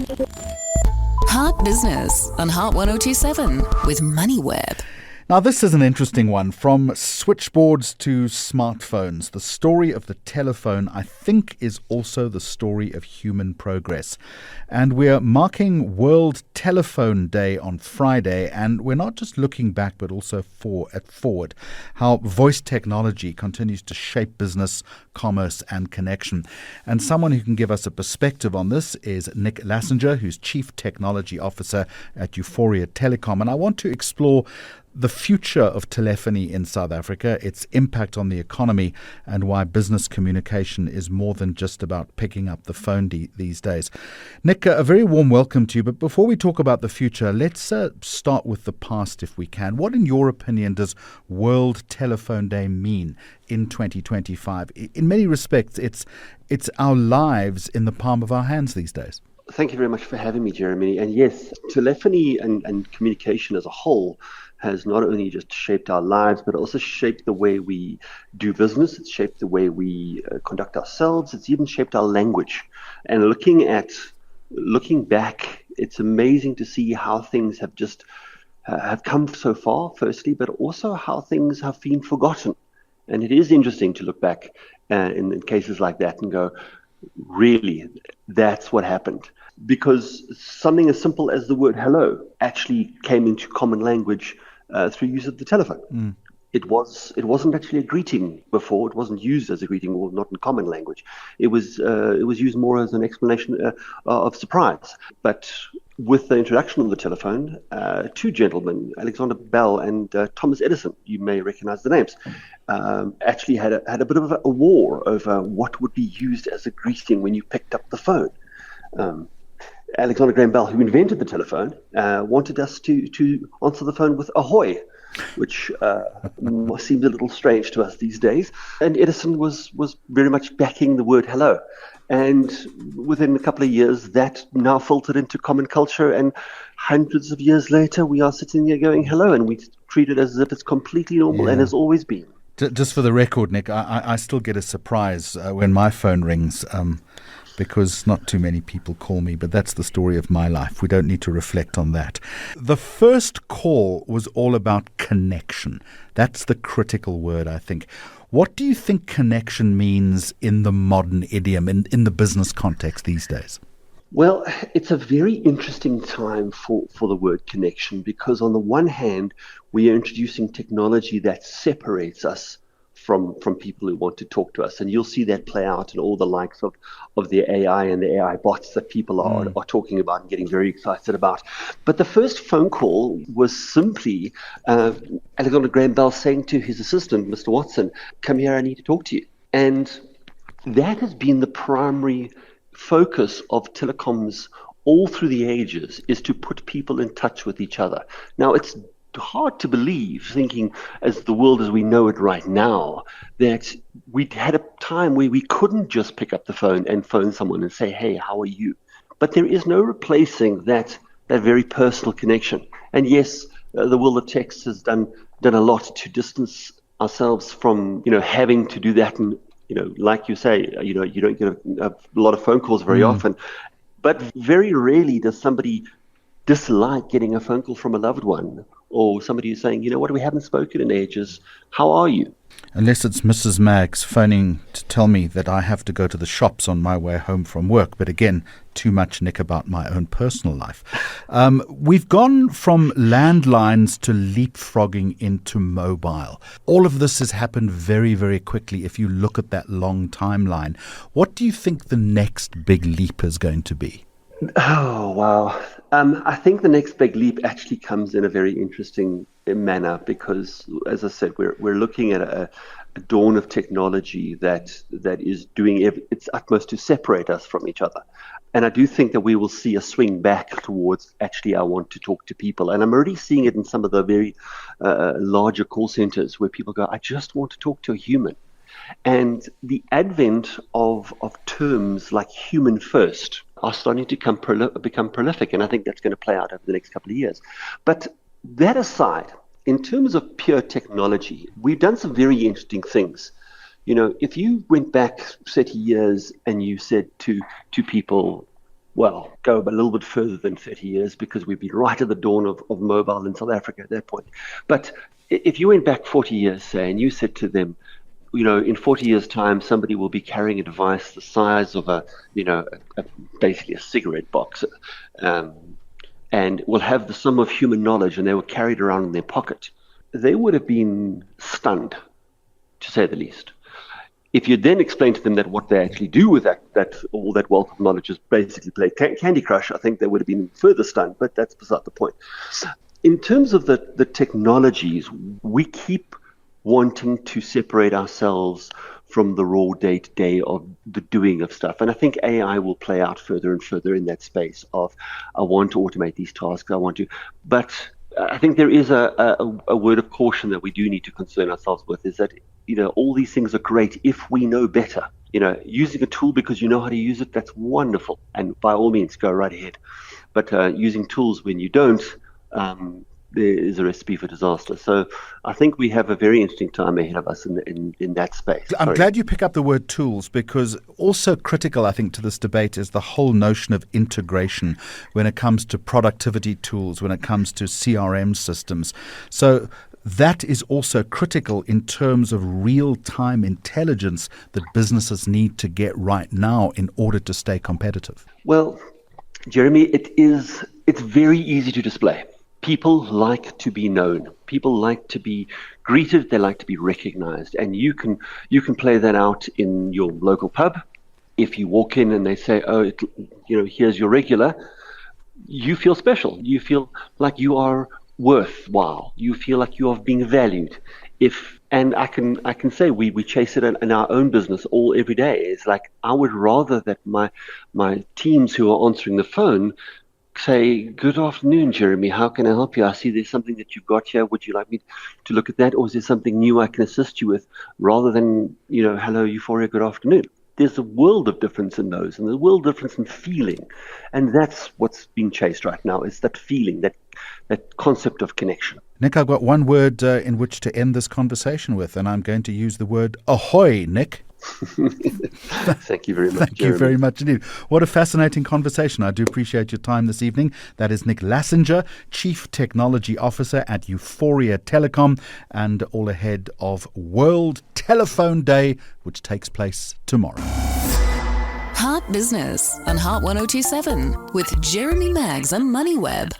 Heart Business on Heart 1027 with MoneyWeb. Now, this is an interesting one. From switchboards to smartphones, the story of the telephone, I think, is also the story of human progress. And we're marking World Telephone Day on Friday, and we're not just looking back, but also forward, how voice technology continues to shape business, commerce, and connection. And someone who can give us a perspective on this is Nick Laschinger, who's Chief Technology Officer at Euphoria Telecom. And I want to explore the future of telephony in South Africa, its impact on the economy, and why business communication is more than just about picking up the phone these days. Nick, a very warm welcome to you. But before we talk about the future, let's start with the past if we can. What, in your opinion, does World Telephone Day mean in 2025? In many respects, it's our lives in the palm of our hands these days. Thank you very much for having me, Jeremy. And yes, telephony and communication as a whole has not only just shaped our lives, but also shaped the way we do business. It's shaped the way we conduct ourselves. It's even shaped our language. And looking back, it's amazing to see how things have come so far, firstly, but also how things have been forgotten. And it is interesting to look back in cases like that and go, really, that's what happened. Because something as simple as the word hello actually came into common language through use of the telephone. It wasn't actually a greeting before. It wasn't used as a greeting, or not in common language. It was used more as an explanation of surprise. But with the introduction of the telephone, two gentlemen, Alexander Bell and Thomas Edison, you may recognize the names, actually had a bit of a war over what would be used as a greeting when you picked up the phone. Alexander Graham Bell, who invented the telephone, wanted us to answer the phone with ahoy, which seems a little strange to us these days. And Edison was very much backing the word hello. And within a couple of years, that now filtered into common culture. And hundreds of years later, we are sitting there going hello, and we treat it as if it's completely normal and has always been. Just for the record, Nick, I still get a surprise when my phone rings. Because not too many people call me, but that's the story of my life. We don't need to reflect on that. The first call was all about connection. That's the critical word, I think. What do you think connection means in the modern idiom, in the business context these days? Well, it's a very interesting time for the word connection, because on the one hand, we are introducing technology that separates us from people who want to talk to us. And you'll see that play out in all the likes of the AI and the AI bots that people are talking about and getting very excited about. But the first phone call was simply Alexander Graham Bell saying to his assistant, Mr. Watson, come here, I need to talk to you. And that has been the primary focus of telecoms all through the ages, is to put people in touch with each other. Now, it's hard to believe, thinking as the world as we know it right now, that we had a time where we couldn't just pick up the phone and phone someone and say, hey, how are you? But there is no replacing that very personal connection. And yes, the world of text has done a lot to distance ourselves from, having to do that. And, like you say, you don't get a lot of phone calls very often, but very rarely does somebody dislike getting a phone call from a loved one, or somebody who's saying, what, we haven't spoken in ages. How are you? Unless it's Mrs. Maggs phoning to tell me that I have to go to the shops on my way home from work. But again, too much, Nick, about my own personal life. We've gone from landlines to leapfrogging into mobile. All of this has happened very, very quickly if you look at that long timeline. What do you think the next big leap is going to be? Oh, wow. I think the next big leap actually comes in a very interesting manner, because, as I said, we're looking at a dawn of technology that is doing its utmost to separate us from each other. And I do think that we will see a swing back towards, actually, I want to talk to people. And I'm already seeing it in some of the very larger call centers where people go, I just want to talk to a human. And the advent of terms like human first are starting to become prolific, and I think that's going to play out over the next couple of years. But that aside, in terms of pure technology, we've done some very interesting things. If you went back 30 years and you said to people, well, go a little bit further than 30 years because we've been right at the dawn of mobile in South Africa at that point. But if you went back 40 years, say, and you said to them, in 40 years' time, somebody will be carrying a device the size of basically a cigarette box, and will have the sum of human knowledge, and they were carried around in their pocket, they would have been stunned, to say the least. If you then explain to them that what they actually do with all that wealth of knowledge is basically play Candy Crush, I think they would have been further stunned, but that's beside the point. In terms of the technologies, we keep wanting to separate ourselves from the raw day-to-day of the doing of stuff. And I think AI will play out further and further in that space of, I want to automate these tasks, but I think there is a word of caution that we do need to concern ourselves with, is that, all these things are great if we know better. Using a tool because you know how to use it, that's wonderful. And by all means, go right ahead. But using tools when you don't, there is a recipe for disaster. So I think we have a very interesting time ahead of us in that space. I'm glad you pick up the word tools, because also critical, I think, to this debate is the whole notion of integration when it comes to productivity tools, when it comes to CRM systems. So that is also critical in terms of real-time intelligence that businesses need to get right now in order to stay competitive. Well, Jeremy, it's very easy to display. People like to be known. People like to be greeted. They like to be recognized. And you can play that out in your local pub. If you walk in and they say, "Oh, here's your regular," you feel special. You feel like you are worthwhile. You feel like you are being valued. And I can say we chase it in our own business every day. It's like, I would rather that my teams who are answering the phone say, "Good afternoon, Jeremy. How can I help you? I see there's something that you've got here. Would you like me to look at that? Or is there something new I can assist you with?" Rather than, "Hello, Euphoria, good afternoon." There's a world of difference in those, and there's a world of difference in feeling. And that's what's being chased right now, is that feeling, that concept of connection. Nick, I've got one word in which to end this conversation with, and I'm going to use the word ahoy, Nick. Thank you very much. Thank you very much indeed. What a fascinating conversation. I do appreciate your time this evening. That is Nick Laschinger, Chief Technology Officer at Euphoria Telecom, and all ahead of World Telephone Day, which takes place tomorrow. Heart Business on Heart 1027 with Jeremy Maggs and MoneyWeb.